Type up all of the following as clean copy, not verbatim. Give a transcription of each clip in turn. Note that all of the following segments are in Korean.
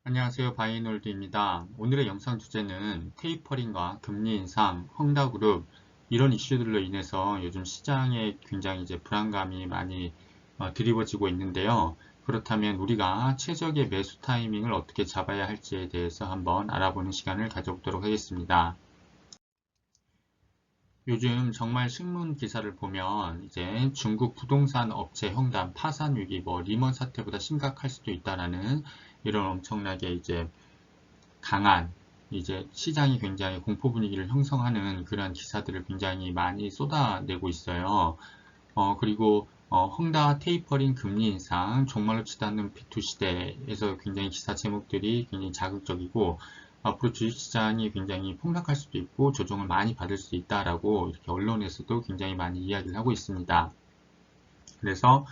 안녕하세요. 바이놀드입니다. 오늘의 영상 주제는 테이퍼링과 금리 인상, 헝다그룹 이런 이슈들로 인해서 요즘 시장에 굉장히 불안감이 많이 드리워지고 있는데요. 그렇다면 우리가 최적의 매수 타이밍을 어떻게 잡아야 할지에 대해서 한번 알아보는 시간을 가져보도록 하겠습니다. 요즘 정말 신문 기사를 보면 이제 중국 부동산 업체 횡단 파산 위기, 리먼 사태보다 심각할 수도 있다라는 이런 엄청나게 강한 시장이 굉장히 공포 분위기를 형성하는 그런 기사들을 굉장히 많이 쏟아내고 있어요. 그리고 헝다 테이퍼링 금리 인상 종말로 치지 않는 비투 시대에서 굉장히 기사 제목들이 굉장히 자극적이고 앞으로 주식시장이 굉장히 폭락할 수도 있고 조정을 많이 받을 수 있다라고 이렇게 언론에서도 굉장히 많이 이야기를 하고 있습니다. 그래서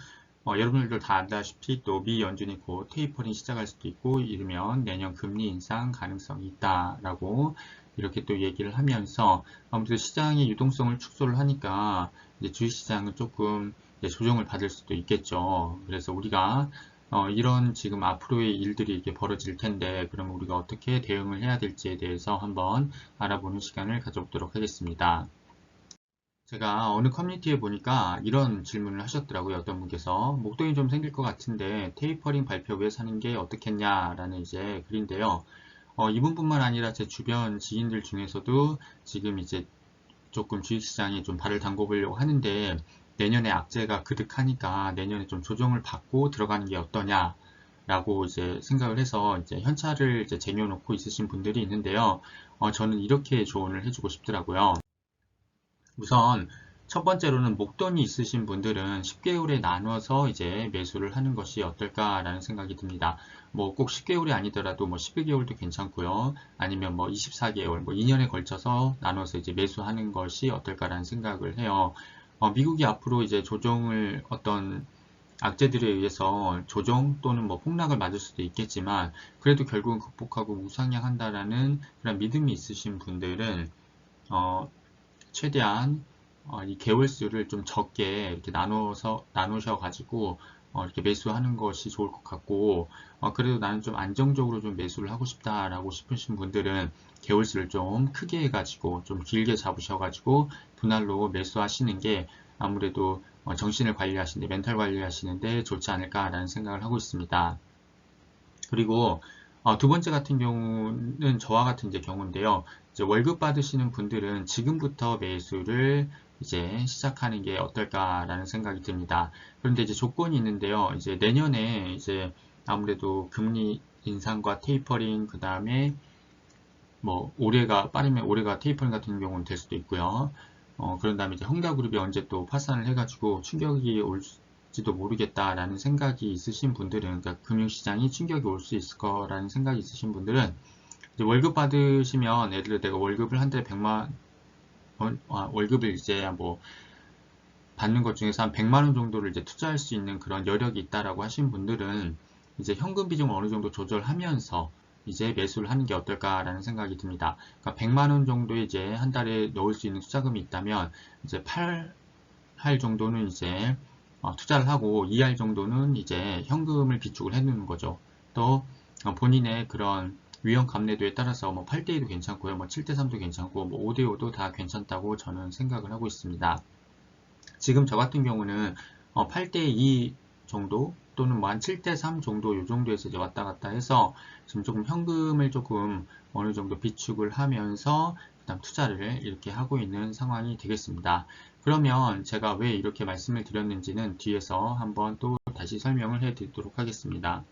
여러분들도 다 안다시피 또 미 연준이 곧 테이퍼링 시작할 수도 있고 이르면 내년 금리 인상 가능성이 있다라고 이렇게 또 얘기를 하면서 아무래도 시장의 유동성을 축소를 하니까 이제 주식시장은 조금 조정을 받을 수도 있겠죠. 그래서 우리가 이런 지금 앞으로의 일들이 이렇게 벌어질 텐데 그러면 우리가 어떻게 대응을 해야 될지에 대해서 한번 알아보는 시간을 가져보도록 하겠습니다. 제가 어느 커뮤니티에 보니까 이런 질문을 하셨더라고요. 어떤 분께서 목돈이 좀 생길 것 같은데 테이퍼링 발표 후에 사는 게 어떻겠냐라는 글인데요. 이분뿐만 아니라 제 주변 지인들 중에서도 지금 조금 주식시장에 좀 발을 담궈 보려고 하는데 내년에 악재가 그득하니까 내년에 좀 조정을 받고 들어가는 게 어떠냐라고 생각을 해서 현찰을 쟁여놓고 있으신 분들이 있는데요. 저는 이렇게 조언을 해주고 싶더라고요. 우선 첫 번째로는 목돈이 있으신 분들은 10개월에 나눠서 매수를 하는 것이 어떨까라는 생각이 듭니다. 뭐 꼭 10개월이 아니더라도 11개월도 괜찮고요. 아니면 24개월, 2년에 걸쳐서 나눠서 매수하는 것이 어떨까라는 생각을 해요. 미국이 앞으로 조정을 어떤 악재들에 의해서 조정 또는 폭락을 맞을 수도 있겠지만 그래도 결국은 극복하고 우상향한다라는 그런 믿음이 있으신 분들은 어, 최대한 이 개월수를 좀 적게 이렇게 나누셔 가지고 이렇게 매수하는 것이 좋을 것 같고 그래도 나는 좀 안정적으로 좀 매수를 하고 싶다라고 싶으신 분들은 개월수를 좀 크게 해가지고 좀 길게 잡으셔 가지고 분할로 매수하시는 게 아무래도 정신을 관리하시는데 멘탈 관리하시는데 좋지 않을까라는 생각을 하고 있습니다. 그리고 두 번째 같은 경우는 저와 같은 경우인데요. 월급 받으시는 분들은 지금부터 매수를 시작하는 게 어떨까라는 생각이 듭니다. 그런데 조건이 있는데요. 내년에 아무래도 금리 인상과 테이퍼링 그 다음에 올해가 빠르면 올해가 테이퍼링 같은 경우는 될 수도 있고요. 그런 다음에 헝다그룹이 언제 또 파산을 해가지고 충격이 올지도 모르겠다라는 생각이 있으신 분들은, 그러니까 금융시장이 충격이 올 수 있을 거라는 생각이 있으신 분들은, 월급 받으시면, 예를 들어 내가 월급을 한 달에 100만 원, 월급을 받는 것 중에서 한 100만 원 정도를 투자할 수 있는 그런 여력이 있다라고 하신 분들은, 현금 비중을 어느 정도 조절하면서 매수를 하는 게 어떨까라는 생각이 듭니다. 그러니까 100만 원 정도 한 달에 넣을 수 있는 투자금이 있다면 8할 정도는 투자를 하고 2할 정도는 현금을 비축을 해 놓는 거죠. 또 본인의 그런 위험 감내도에 따라서 8대2도 괜찮고요. 7대3도 괜찮고 5대5도 다 괜찮다고 저는 생각을 하고 있습니다. 지금 저 같은 경우는 8대2 정도 또는 한 7대3 정도 요 정도에서 왔다 갔다 해서 지금 조금 현금을 조금 어느 정도 비축을 하면서 그다음 투자를 이렇게 하고 있는 상황이 되겠습니다. 그러면 제가 왜 이렇게 말씀을 드렸는지는 뒤에서 한번 또 다시 설명을 해 드리도록 하겠습니다.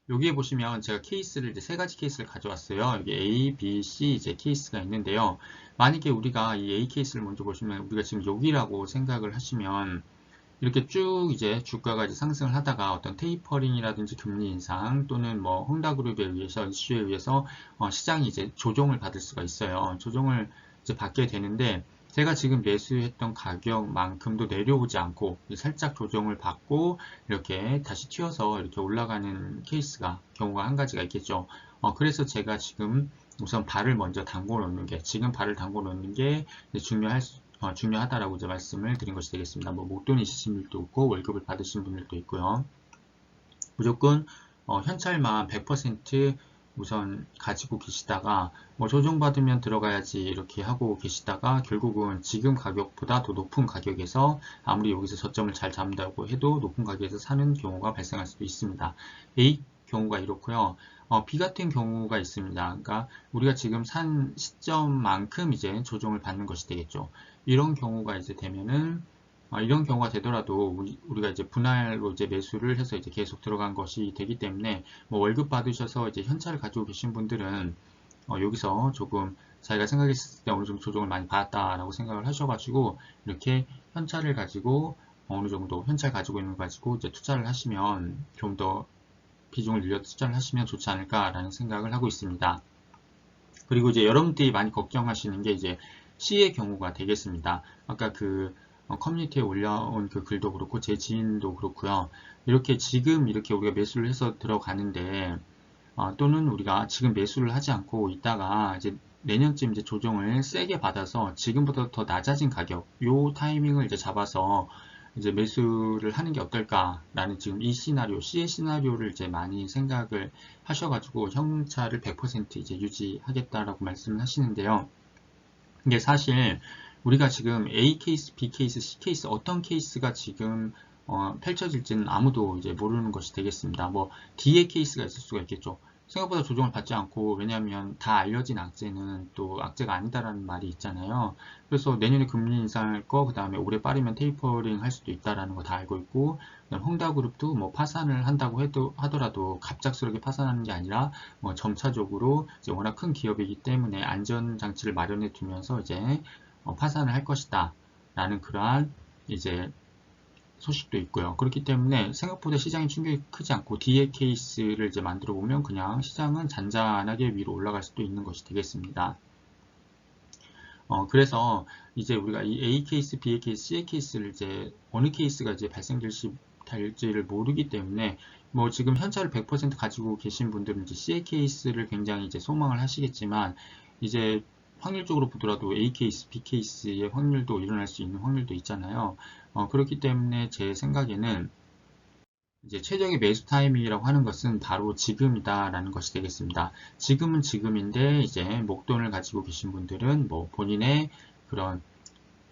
여기에 보시면 제가 케이스를 세 가지 케이스를 가져왔어요. 여기 A, B, C 케이스가 있는데요. 만약에 우리가 이 A 케이스를 먼저 보시면 우리가 지금 여기라고 생각을 하시면 이렇게 쭉 주가가 상승을 하다가 어떤 테이퍼링이라든지 금리 인상 또는 헝다그룹에 의해서 이슈에 의해서 시장이 조정을 받을 수가 있어요. 조정을 받게 되는데 제가 지금 매수했던 가격만큼도 내려오지 않고 살짝 조정을 받고 이렇게 다시 튀어서 이렇게 올라가는 경우가 한 가지가 있겠죠. 그래서 제가 지금 우선 발을 먼저 담궈 놓는 게 지금 발을 담궈 놓는 게 중요하다라고 말씀을 드린 것이 되겠습니다. 목돈이 있으신 분들도 있고 월급을 받으신 분들도 있고요. 무조건 현찰만 100% 우선 가지고 계시다가 뭐 조정받으면 들어가야지 이렇게 하고 계시다가 결국은 지금 가격보다 더 높은 가격에서 아무리 여기서 저점을 잘 잡는다고 해도 높은 가격에서 사는 경우가 발생할 수도 있습니다. A 경우가 이렇고요. B 같은 경우가 있습니다. 그러니까 우리가 지금 산 시점만큼 이제 조정을 받는 것이 되겠죠. 이런 경우가 이제 되면은 이런 경우가 되더라도 우리가 이제 분할로 이제 매수를 해서 이제 계속 들어간 것이 되기 때문에 뭐 월급 받으셔서 이제 현찰을 가지고 계신 분들은 여기서 조금 자기가 생각했을 때 어느 정도 조정을 많이 받았다라고 생각을 하셔가지고 이렇게 현찰을 가지고 어느 정도 현찰 가지고 있는 거 가지고 이제 투자를 하시면 좀 더 비중을 늘려 투자를 하시면 좋지 않을까라는 생각을 하고 있습니다. 그리고 이제 여러분들이 많이 걱정하시는 게 이제 C의 경우가 되겠습니다. 아까 그 커뮤니티에 올려온 그 글도 그렇고 제 지인도 그렇고요. 이렇게 지금 이렇게 우리가 매수를 해서 들어가는데 또는 우리가 지금 매수를 하지 않고 있다가 이제 내년쯤 이제 조정을 세게 받아서 지금보다 더 낮아진 가격 요 타이밍을 이제 잡아서 이제 매수를 하는 게 어떨까라는 지금 이 시나리오 C의 시나리오를 이제 많이 생각을 하셔가지고 현찰을 100% 이제 유지하겠다라고 말씀을 하시는데요. 이게 사실 우리가 지금 A 케이스, B 케이스, C 케이스 어떤 케이스가 지금 펼쳐질지는 아무도 이제 모르는 것이 되겠습니다. 뭐 D의 케이스가 있을 수가 있겠죠. 생각보다 조정을 받지 않고 왜냐하면 다 알려진 악재는 또 악재가 아니다라는 말이 있잖아요. 그래서 내년에 금리 인상할 거, 그 다음에 올해 빠르면 테이퍼링 할 수도 있다라는 거 다 알고 있고, 그다음 헝다그룹도 뭐 파산을 한다고 하더라도 갑작스럽게 파산하는 게 아니라 뭐 점차적으로 이제 워낙 큰 기업이기 때문에 안전 장치를 마련해 두면서 이제 파산을 할 것이다 라는 그러한 이제 소식도 있고요. 그렇기 때문에 생각보다 시장의 충격이 크지 않고 D의 케이스를 이제 만들어 보면 그냥 시장은 잔잔하게 위로 올라갈 수도 있는 것이 되겠습니다. 그래서 이제 우리가 이 A 케이스, B의 케이스, C의 케이스를 이제 어느 케이스가 이제 발생될지를 모르기 때문에 뭐 지금 현찰을 100% 가지고 계신 분들은 이제 C의 케이스를 굉장히 이제 소망을 하시겠지만 이제 확률적으로 보더라도 A 케이스, B 케이스의 확률도 일어날 수 있는 확률도 있잖아요. 그렇기 때문에 제 생각에는 이제 최적의 매수 타이밍이라고 하는 것은 바로 지금이다라는 것이 되겠습니다. 지금은 지금인데 이제 목돈을 가지고 계신 분들은 뭐 본인의 그런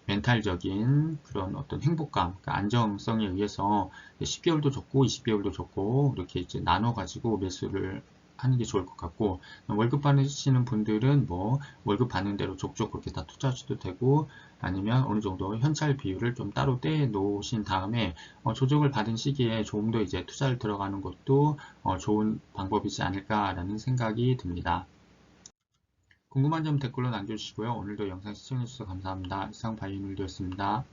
멘탈적인 그런 어떤 행복감, 그러니까 안정성에 의해서 10개월도 좋고 20개월도 좋고 이렇게 이제 나눠 가지고 매수를 하는 게 좋을 것 같고 월급 받으시는 분들은 뭐 월급 받는 대로 족족 그렇게 다 투자하셔도 되고 아니면 어느 정도 현찰 비율을 좀 따로 떼 놓으신 다음에 조정을 받은 시기에 조금 더 이제 투자를 들어가는 것도 좋은 방법이지 않을까라는 생각이 듭니다. 궁금한 점 댓글로 남겨주시고요. 오늘도 영상 시청해주셔서 감사합니다. 이상 바이오닐드였습니다.